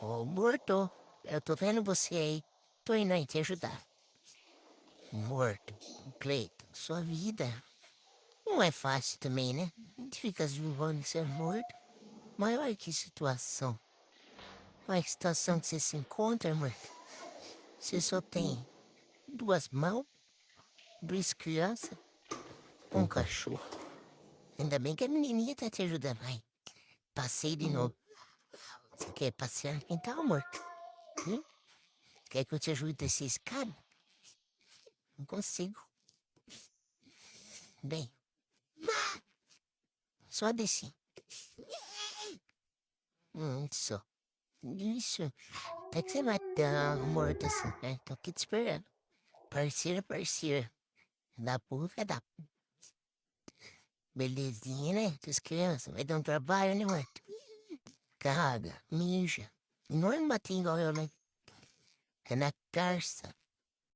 Ô, morto, eu tô vendo você aí. Tô indo aí te ajudar. Morto, Cleiton, sua vida não é fácil também, né? A gente fica zoando ser morto. Mas olha que situação. Olha que situação que você se encontra, morto. Você só tem duas mãos, duas crianças, um cachorro. Ainda bem que a menininha tá te ajudando. Vai, passei de novo. Você quer passear no quintal, morto? Hum? Quer que eu te ajude a descer a escada? Não consigo. Bem, só desci. Só. Isso. Até que você vai dar uma morta assim, né? Tô aqui te esperando. Parceira, parceira. Da porra, é da belezinha, né? Com as crianças. Vai dar um trabalho, né, mano? Caga, mija. E não é bater igual eu, né? É na carça.